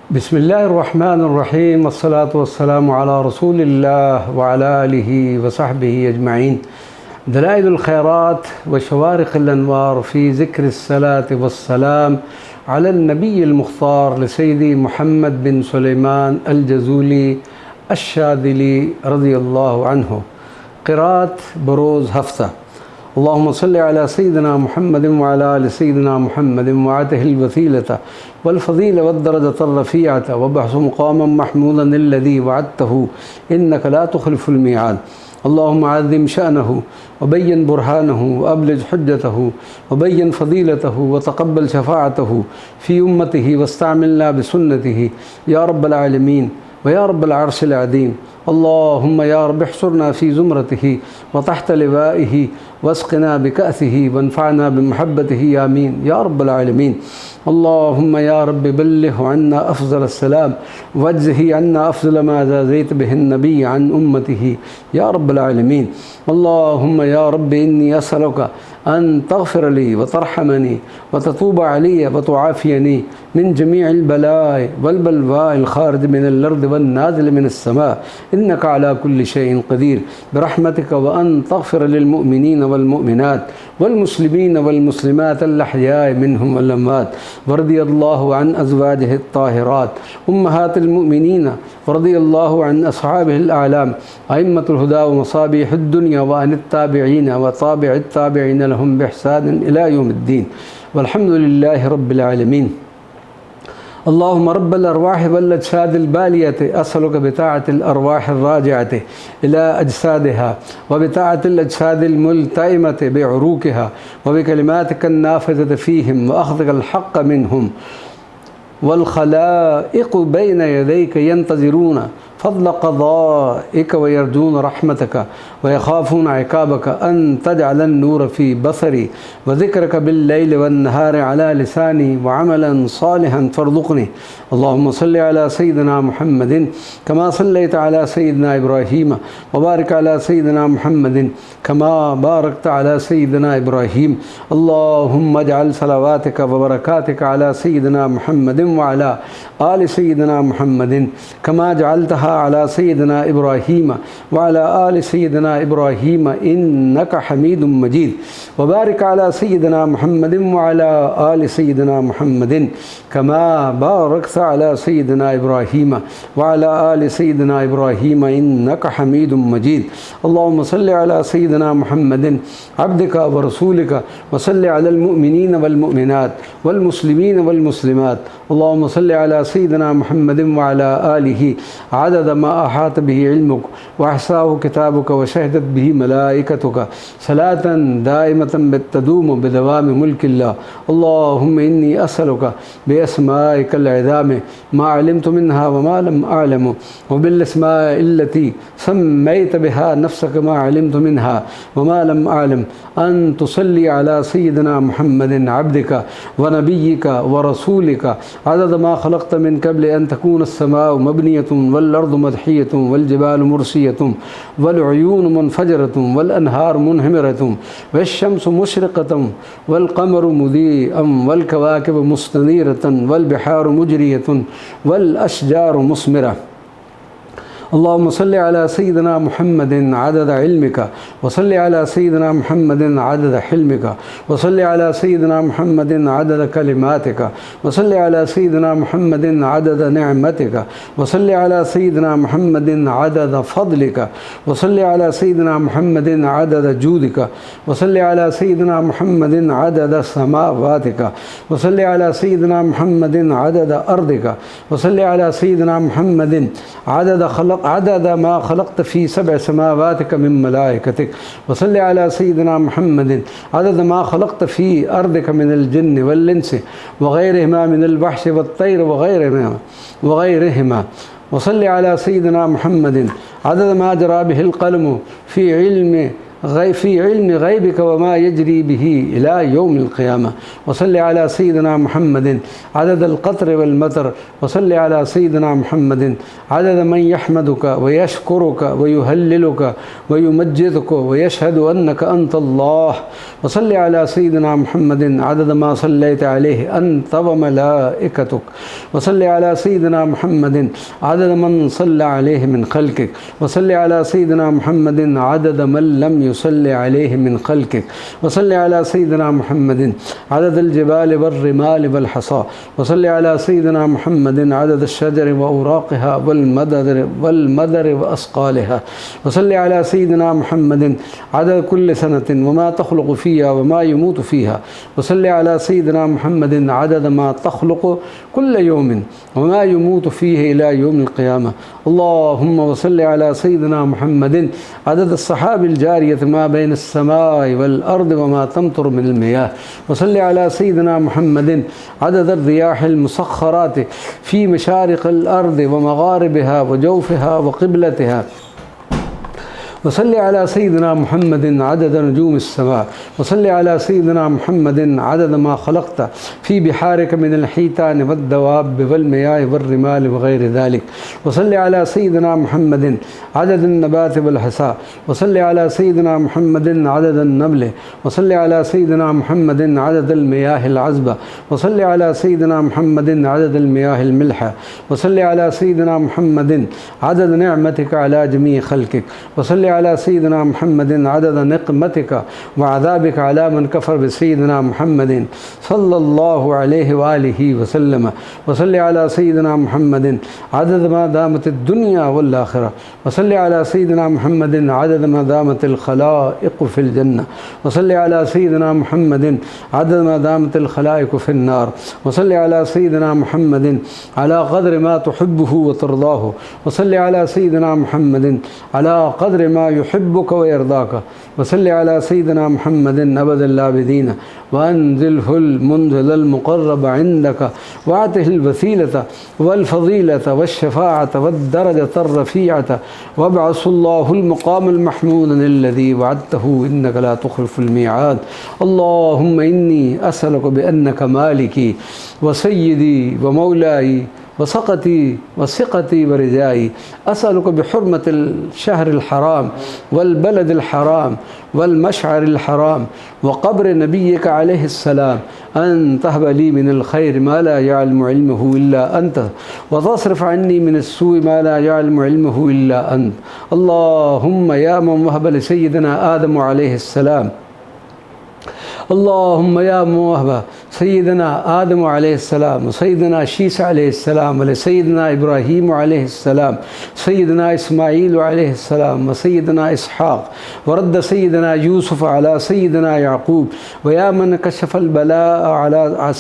बिस्मिल्लाहिर्रहमानिर्रहीम अस्सलातु वस्सलामु अला रसूलिल्लाह व अला आलिहि व सहबिहि अजमईन। दलाइलुल खैरात व शवारिक़ुल अनवार फ़ी ज़िक्रिस्सलाति वस्सलाम अला नबीय्यिल मुख़्तार लिसय्यदी मुहम्मद बिन सुलैमान अल जज़ूली अश-शादिली रज़ियल्लाहु अन्हु। क़िराअत बरोज़ हफ़्ता। अल्लाहुम्मा सल्लि अला सय्यिदिना मुहम्मदिन व अला आलि सय्यिदिना मुहम्मदिन व आतिहिल वसीलता वल फ़ज़ीला वद दरजतर रफ़ीअता व बअसहु मक़ामम महमूदन अल्लज़ी वअदतहु इन्नका ला तुख़लिफ़ुल मिआद। अल्लाहुम्मा अज़्ज़िम शअनहु व बय्यिन बुरहानहु व अब्लिग़ हुज्जतहु व बय्यिन फ़ज़ीलतहु व तक़ब्बल शफ़ाअतहु फ़ी उम्मतिही वस्तअमिलना बिसुन्नतिही या रब्बल आलमीन व या रब्बल अर्शिल अज़ीम। अल्लाहुम्मा या रब्बि अहशुरना फ़ी ज़ुमरतिही व तहत लिवाइही वस्क़िना बिकअसिही वन्फ़अना बिमहब्बतिही आमीन या रब्बल आलमीन। अल्लाहुम्मा या रब्बि बल्लिग़ अन्ना अफ़ज़लस सलाम वज्ज़िही अन्ना अफ़ज़ल मा ज़ाज़ैत बिहिन नबी अन उम्मतिही या रब्बल आलमीन। अल्लाहुम्मा या रब्बि इन्नी असअलुका अन तग़फ़िर ली व तरहमनी व ततूब अलैया व तुआफ़ियनी मिन जमीइल बलाए वल बलवाइल ख़ारिज मिनल अर्ज़ वन नाज़िल मिनस समा इन्नका अला कुल्लि शैइन क़दीर बिरहमतिका व अन तग़फ़िर लिल मुअमिनीन वल मुअमिनात वल मुस्लिमीन वल मुस्लिमात अल अहयाए मिनहुम वल अमवात व रज़ियल्लाहु अन अज़वाजिहि अत्ताहिरात उम्महातिल मुअमिनीन व रज़ियल्लाहु अन अस्हाबिहिल आलाम अइम्मतुल हुदा व मसाबिहुद दुनिया व अनित ताबिईन व ताबिउत ताबिईन लहुम बिइहसान इला यौमिद्दीन वल्हम्दुलिल्लाहि रब्बिल आलमीन। अल्लाहुम्मा रब्बल अरवाहि वल अजसादिल बालियति असअलुका बिताअतिल अरवाहिर राजिअति इला अजसादिहा व बिताअतिल अजसादिल मुल्तइमति बिउरूकिहा व बिकलिमातिकन नाफ़िज़ति फ़ीहिम व अख़्ज़िकल हक़्क़ मिनहुम वल ख़लाइक़ु बैन यदैका यंतज़िरून फ़ज़्ल क़ज़ाइक व यरजून रहमतक व यख़ाफ़ून इक़ाबक अन तजअलन नूर फ़ी बसरी व ज़िक्रक बिल्लैल वन्नहार अला लिसानी व अमलन सालिहन फ़रज़ुक़नी। अल्लाहुम्मा सल्लि अला सय्यिदिना मुहम्मदिन कमा सल्लैता अला सय्यिदिना इब्राहीम व बारिक अला सय्यिदिना मुहम्मदिन कमा बारकता अला सय्यिदिना इब्राहीम। अल्लाहुम्मा अजअल सलावातिक व बरकातिक अला सय्यिदिना मुहम्मदिन व अला आलि सय्यिदिना मुहम्मदिन कमा जअलतहा अला सय्यिदिना इब्राहीम व अला आलि सय्यिदिना इब्राहीम इन्नका हमीदुम मजीद। व बारिक अला सय्यिदिना मुहम्मदिन व अला आलि सय्यिदिना मुहम्मदिन कमा बारकता अला सय्यिदिना इब्राहीम व अला आलि सय्यिदिना इब्राहीम इन्नका हमीदुम मजीद। अल्लाहुम्मा सल्लि अला सय्यिदिना मुहम्मदिन अब्दिका व रसूलिका व सल्लि अलल मुअमिनीन वल मुअमिनात वल मुस्लिमीन वल मुस्लिमात। अल्लाहुम्मा सल्लि अला सय्यिदिना मुहम्मदिन व अला आलिहि अदद मा अहात बिहि इल्मुक व अहसाहु किताबुक व शहिदत बिहि मलाइकतुक सलातन दाइमतन बितदूम बिदवामि मुल्किल्लाह। अल्लाहुम्मा इन्नी असअलुका बिअस्माइकल अज़ाम मा अलिमतु मिन्हा व मा लम अअलम व बिल अस्माइल्लती सम्मैत बिहा नफ्सक मा अलिमतु मिन्हा व मा लम अअलम अन तुसल्ली अला सय्यिदिना मुहम्मदिन अब्दिका व नबिय्यिका व रसूलिका अदद मा खलक़त मिन क़ब्ल अन तकून अस्समाउ मबनियतुन वल अर्दु मदहियतुन वल जिबालु मुरसियतुन वल उयून मुनफजरतुन वल अनहार मुनहमिरतुन वश्शम्सु मुशरिक़तुन वल क़मरु मुदीअम वल कवाकिबु मुस्तनीरतुन वल बिहारु मुजरियतुन वल अशजारु मुस्मिरा। अल्लाहुम्मा सल्लि अला सय्यिदिना मुहम्मदिन अदद इल्मिका व सल्लि अला सय्यिदिना मुहम्मदिन अदद हिल्मिका व सल्लि अला सय्यिदिना मुहम्मदिन अदद कलिमातिका व सल्लि अला सय्यिदिना मुहम्मदिन अदद निअमतिका व सल्लि अला सय्यिदिना मुहम्मदिन अदद फ़ज़लिका व सल्लि अला सय्यिदिना मुहम्मदिन अदद जूदिका व सल्लि अला सय्यिदिना मुहम्मदिन अदद समावातिका व सल्लि अला सय्यिदिना मुहम्मदिन अदद अर्दिका व सल्लि अला सय्यिदिना मुहम्मदिन अदद मा खलक़त फ़ी सबअ समावातिक मिन मलाइकतिक व सल्लि अला सय्यिदिना मुहम्मदिन अदद मा खलक़त फ़ी अर्दिक मिनल जिन्न वल इंसी व गैरिहिमा मिनल वहशि वत्तैर व गैरिहिमा व सल्लि अला सय्यिदिना मुहम्मदिन अदद मा जरा बिहिल क़लमु फ़ी इल्मि في علم غيبك وما يجري به إلى يوم القيامة. وصل على سيدنا محمد عدد القطر والمطر، وصل على سيدنا محمد عدد من يحمدك ويشكرك ويهللك ويمجدك ويشهد أنك أنت الله. وصل على سيدنا محمد عدد ما صليت عليه أنت وملائكتك. وصل على سيدنا محمد عدد من صلى عليه من خلقك. وصل على سيدنا محمد عدد من لم يصلي عليه من خلقك. وصل على سيدنا محمد عدد الجبال والرمال والحصى. وصل على سيدنا محمد عدد الشجر وأوراقها والمدر وأسقالها. وصل على سيدنا محمد عدد كل سنة وما تخلق فيها وما يموت فيها. وصل على سيدنا محمد عدد ما تخلق كل يوم وما يموت فيه إلى يوم القيامة. اللهم وصل على سيدنا محمد عدد السحاب الجارية ما بين السماء والأرض وما تمطر من المياه. وصل على سيدنا محمد عدد الرياح المسخرات في مشارق الأرض ومغاربها وجوفها وقبلتها. وصل على سيدنا محمد عدد نجوم السماء. وصل على سيدنا محمد عدد ما خلقت في بحارك من الحيتان والدواب والمياه والرمال وغير ذلك. وصل على سيدنا محمد عدد النبات والحصى. وصل على سيدنا محمد عدد النمل. وصل على سيدنا محمد عدد المياه العذبة. وصل على سيدنا محمد عدد المياه الملحة. وصل على سيدنا محمد عدد نعمتك على جميع خلقك. وصل على سيدنا محمد عدد نقمتك وعذابك على من كفر بسيدنا محمد صلى الله عليه وآله وسلم. وصل على سيدنا محمد عدد ما دامت الدنيا والآخرة. وصل على سيدنا محمد عدد ما دامت الخلائق في الجنة. وصل على سيدنا محمد عدد ما دامت الخلائق في النار. وصل على سيدنا محمد على قدر ما تحبه وترضاه. وصل على سيدنا محمد على قدر ما يحبك ويرضاك. وصل على سيدنا محمد أبد الآبدين وأنزله المنزل المقرب عندك وأعطه الوسيلة والفضيلة والشفاعة والدرجة الرفيعة وابعث الله المقام المحمود الذي وعدته إنك لا تخلف الميعاد. اللهم إني أسألك بأنك مالكي وسيدي ومولاي وسقتي وثقتي ورجائي. أسألك بحرمة الشهر الحرام والبلد الحرام والمشعر الحرام وقبر نبيك عليه السلام أن تهب لي من الخير ما لا يعلم علمه إلا أنت وتصرف عني من السوء ما لا يعلم علمه إلا أنت. اللهم يا من وهب لسيدنا آدم عليه السلام، اللهم يا موهبة سيدنا آدم عليه السلام وسيدنا شيس عليه السلام ولسيدنا إبراهيم عليه السلام سيدنا إسماعيل عليه السلام وسيدنا إسحاق ورد سيدنا يوسف على سيدنا يعقوب ويا من كشف البلاء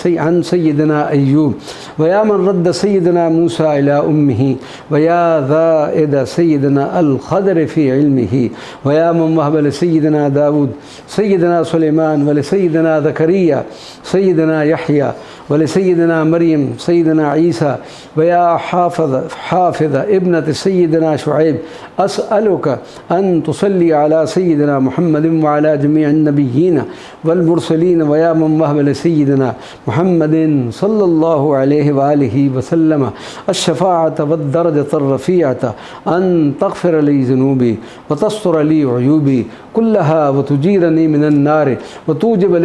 عن سيدنا أيوب ويا من رد سيدنا موسى إلى أمه ويا زائد سيدنا الخضر في علمه ويا من وهب لسيدنا داود سيدنا سليمان ولسيدنا زكريا سيدنا يحيى ولسيدنا مريم سيدنا عيسى ويا حافظ ابنة سيدنا شعيب أسألك أن تصلي على سيدنا محمد وعلى جميع النبيين والمرسلين ويا من وهب لسيدنا محمد صلى الله عليه وآله وسلم الشفاعة والدرجة الرفيعة أن تغفر لي ذنوبي وتستر لي عيوبي كلها وتجيرني من النار وتوجب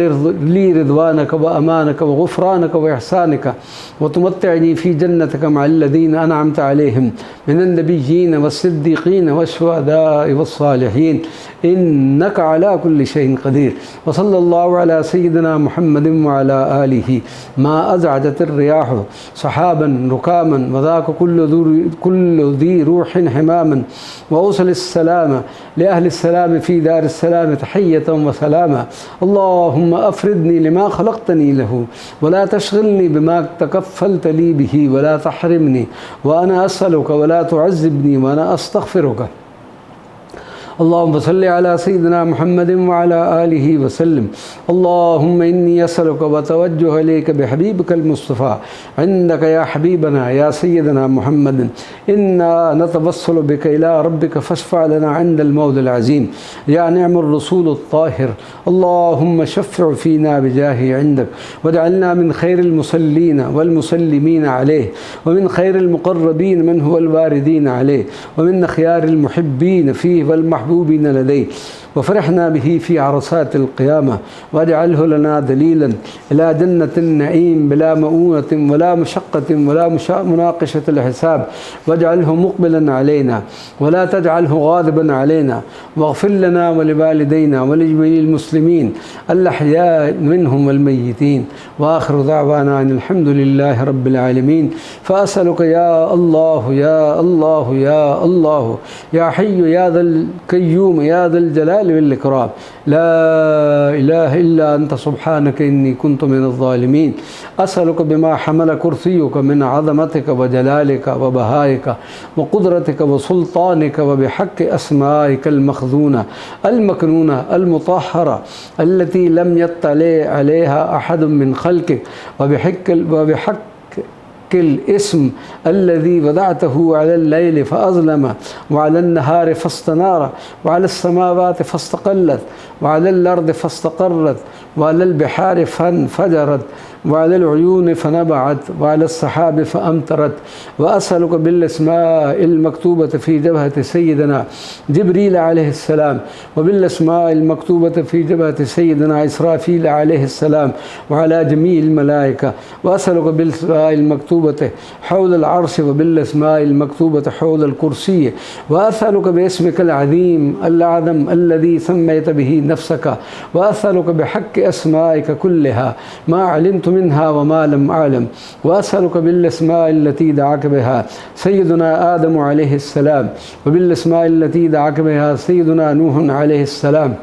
لي رضوانك وأمانك وغفرانك وإحسانك وتمتعني في جنتك مع الذين أنعمت عليهم من النبيين والصديقين والشهداء والصالحين إنك على كل شيء قدير. وصلى الله على سيدنا محمد وعلى آله ما أزعجت الرياح سحابا ركاما وذاك كل ذي روح حماما وأوصل السلام لأهل السلام في دار السلام تحية وسلاما. اللهم أفردني لما خلقتني له ولا تشغلني بما تكفلت لي به ولا تحرمني وأنا أسألك ولا تعذبني وأنا أستغفرك. اللهم صل على سيدنا محمد وعلى آله وسلم. اللهم إني أسألك وأتوجه إليك بحبيبك المصطفى عندك يا حبيبنا يا سيدنا محمد إنا نتوسل بك إلى ربك فاشفع لنا عند الموت العظيم يا نعم الرسول الطاهر. اللهم شفع فينا بجاهه عندك، واجعلنا من خير المصلين والمسلمين عليه، ومن خير المقربين منه والواردين عليه، ومن خيار المحبين فيه والمحبوبين لديه، وفرحنا به في عرصات القيامة، واجعله لنا دليلا إلى جنة النعيم بلا مؤونة ولا مشقة ولا مناقشة الحساب، واجعله مقبلا علينا ولا تجعله غاضبا علينا، واغفر لنا ولوالدينا ولجميع المسلمين الأحياء منهم والميتين. وآخر دعوانا أن الحمد لله رب العالمين. فأسألك يا الله يا الله يا الله يا حي يا ذا القيوم يا ذا الجلال والإكرام، لا إله إلا أنت سبحانك إني كنت من الظالمين. أسألك بما حمل كرسيك من عظمتك وجلالك وبهائك وقدرتك وسلطانك، وبحق أسمائك المخزونة المكنونة المطهرة التي لم يطلع عليها أحد من خلقك، وبحق الاسم الذي وضعته على الليل فأظلم، وعلى النهار فاستنار، وعلى السماوات فاستقلت، وعلى الأرض فاستقرت، وعلى البحار فانفجرت، وعلى العيون فنبعت، وعلى السحاب فأمطرت. وأسألك بالأسماء المكتوبة في جبهة سيدنا جبريل عليه السلام، وبالأسماء المكتوبة في جبهة سيدنا إسرافيل عليه السلام، وعلى جميع الملائكة. وأسألك بالأسماء المكتوبة حول العرش، وبالأسماء المكتوبة حول الكرسي. وأسألك باسمك العظيم الأعظم الذي سميت به نفسك، وأسألك بحق أسمائك كلها ما علمت منها وما لم أعلم. وأسألك بالأسماء التي دعاك بها سيدنا آدم عليه السلام، وبالأسماء التي دعاك بها سيدنا نوح عليه السلام،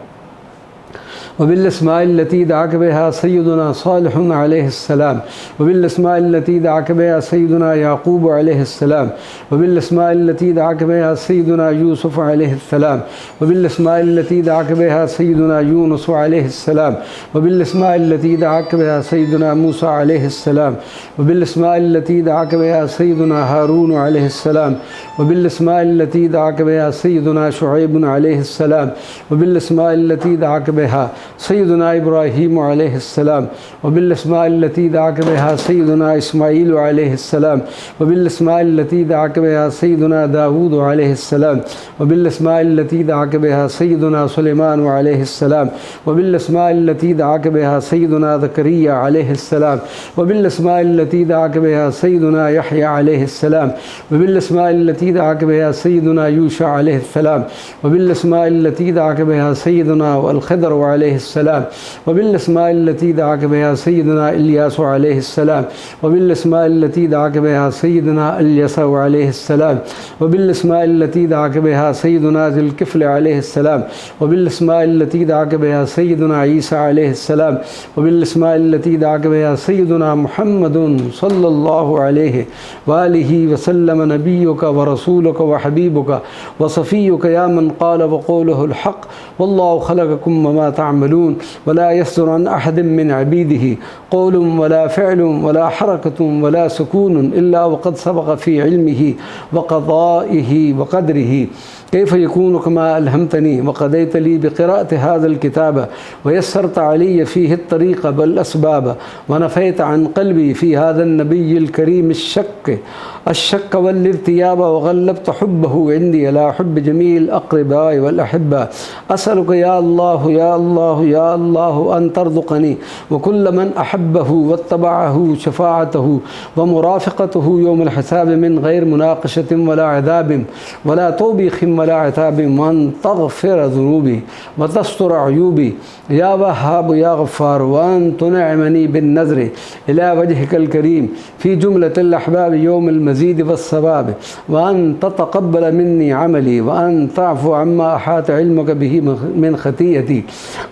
وبالأسماء التي دعاك بها سيدنا صالح عليه السلام، وبالأسماء التي دعاك بها سيدنا يعقوب عليه السلام، وبالأسماء التي دعاك بها سيدنا يوسف عليه السلام، وبالأسماء التي دعاك بها سيدنا يونس عليه السلام، وبالأسماء التي دعاك بها سيدنا موسى عليه السلام، وبالأسماء التي دعاك بها سيدنا هارون عليه السلام، وبالأسماء التي دعاك بها سيدنا شعيب عليه السلام، وبالأسماء التي دعاك بها سيدنا إبراهيم عليه السلام، وبالأسماء التي دعاك بها سيدنا إسماعيل عليه السلام، وبالأسماء التي دعاك بها سيدنا داود عليه السلام، وبالأسماء التي دعاك بها سيدنا سليمان عليه السلام، وبالأسماء التي دعاك بها سيدنا زكريا عليه السلام، وبالأسماء التي دعاك بها سيدنا يحيى عليه السلام، وبالأسماء التي دعاك بها سيدنا يوشع عليه السلام، وبالأسماء التي دعاك بها سيدنا الخضر عليه السلام، وبالأسماء التي دعاك بها سيدنا إلياس عليه السلام، وبالأسماء التي دعاك بها سيدنا اليسع عليه السلام، وبالأسماء التي دعاك بها سيدنا ذي الكفل عليه السلام، وبالأسماء التي دعاك بها سيدنا عيسى عليه السلام، وبالأسماء التي دعاك بها سيدنا محمد صلى الله عليه وآله وسلم، نبيك ورسولك وحبيبك وصفيك، يا من قال وقوله الحق والله خلقكم وما تعملون، ولا يصدر عن أحد من عبيده قول ولا فعل ولا حركة ولا سكون إلا وقد سبق في علمه وقضائه وقدره. كيف يكون كما ألهمتني وقضيت لي بقراءة هذا الكتاب، ويسرت علي فيه الطريق والأسباب، ونفيت عن قلبي في هذا النبي الكريم الشك والارتياب، وغلبت حبه عندي على حب جميع الأقرباء والأحباء. أسألك يا الله يا الله يا الله أن ترزقني وكل من أحبه واتبعه شفاعته ومرافقته يوم الحساب من غير مناقشة ولا عذاب ولا توبيخ ولا عتاب، وأن تغفر ذنوبي وتستر عيوبي يا وهاب يا غفار، وأن تنعمني بالنذر إلى وجهك الكريم في جملة الأحباب يوم المزيد والثواب، وأن تتقبل مني عملي، وأن تعفو عما أحاط علمك به من خطيئتي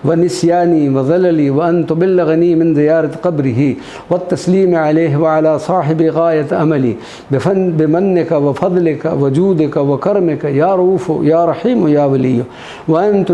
ونسياني وزللي، وأن تبلغني من زيارة قبره والتسليم عليه وعلى صاحب غاية أملي بمنك وفضلك وجودك وكرمك يا رؤوف يا رحيم يا ولي، وأن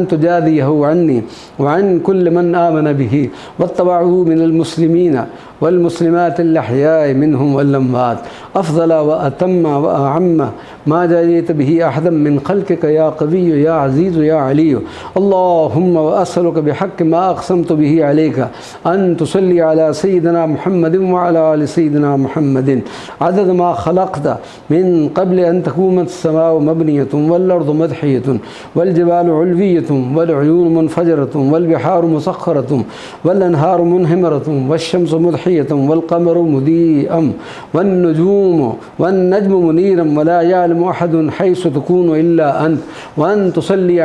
تجازيه عني وعن كل من آمن به واتبعه من المسلمين والمسلمات الأحياء منهم والأموات. अफ़ज़ल व अतम्म व अअम्म मा जज़ीत बिही अहदम मिन ख़ल्क़िका या क़विय्यु या अज़ीज़ु या अलिय्यु अल्लाहुम्मा व अस्अलुका बिहक़्क़ि मा अक़समतु बिही अलैका अन तुसल्ली अला सय्यिदिना मुहम्मदिन व अला आलि सय्यिदिना मुहम्मदिन अदद मा ख़लक़्ता मिन क़ब्ल अन तक़ूमत अस्समाउ मबनिय्यतुन वल अर्दु मदहिय्यतुन वल जिबालु उल्विय्यतुन वल उयूनु मुनफ़जरतुन वल बिहारु मुसख़्ख़रतुन वल अनहारु मुनहमरतुन वश्शम्सु मुदहिय्यतुन वल क़मरु मुदीअम वन नुजूमु वन नज्मु मुनीरम वला यअलमु अहदुन हैसु तकूनु इल्ला अंत वन तुसल्ली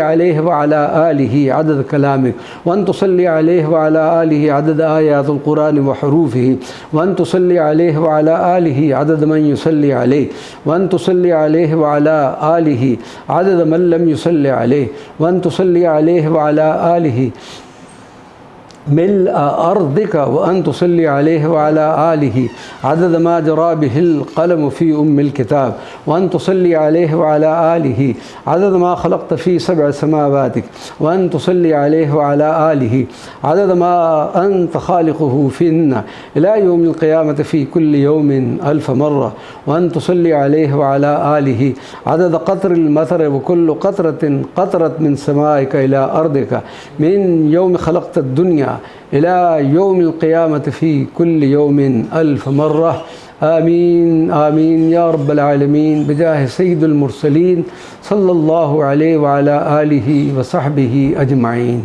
अलैहि व अला आलिहि अदद कलामिक वन तुसल्ली अलैहि व अला आलिहि अदद आयातिल कुरान व हुरूफिहि वन तुसल्ली अलैहि व अला आलिहि अदद मन युसल्ली अलैहि वन तुसल्ली अलैहि व अला आलिहि अदद मन लम युसल्ली अलैहि वन तुसल्ली अलैहि व अला आलिहि मिल अर्दिका व अन तुसल्ली अलैहि व अला आलिहि अदद मा जरा बिहिल क़लम फ़ी उम्मिल किताब व अन तुसल्ली अलैहि व अला आलिहि अदद मा ख़लक़्त फ़ी सबअ समावातिक व अन तुसल्ली अलैहि व अला आलिहि अदद मा अंत ख़ालिक़ुहु फ़िन्ना इला यौमिल क़ियामति फ़ी कुल्लि यौमिन अल्फ़ मर्रा व अन तुसल्ली अलैहि व अला आलिहि अदद क़त्रिल मतर व कुल्लु क़त्रतिन क़तरत मिन समाइका इला अर्दिका मिन यौमि ख़लक़्तद दुनिया इला यौमिल क़ियामति फ़ी कुल्लि यौमिन अल्फ़ मर्रा आमीन आमीन या रब्बल आलमीन बिजाह सय्यिदुल मुरसलीन सल्लल्लाहु अलैहि व अला आलिहि व सहबिहि अजमाइन।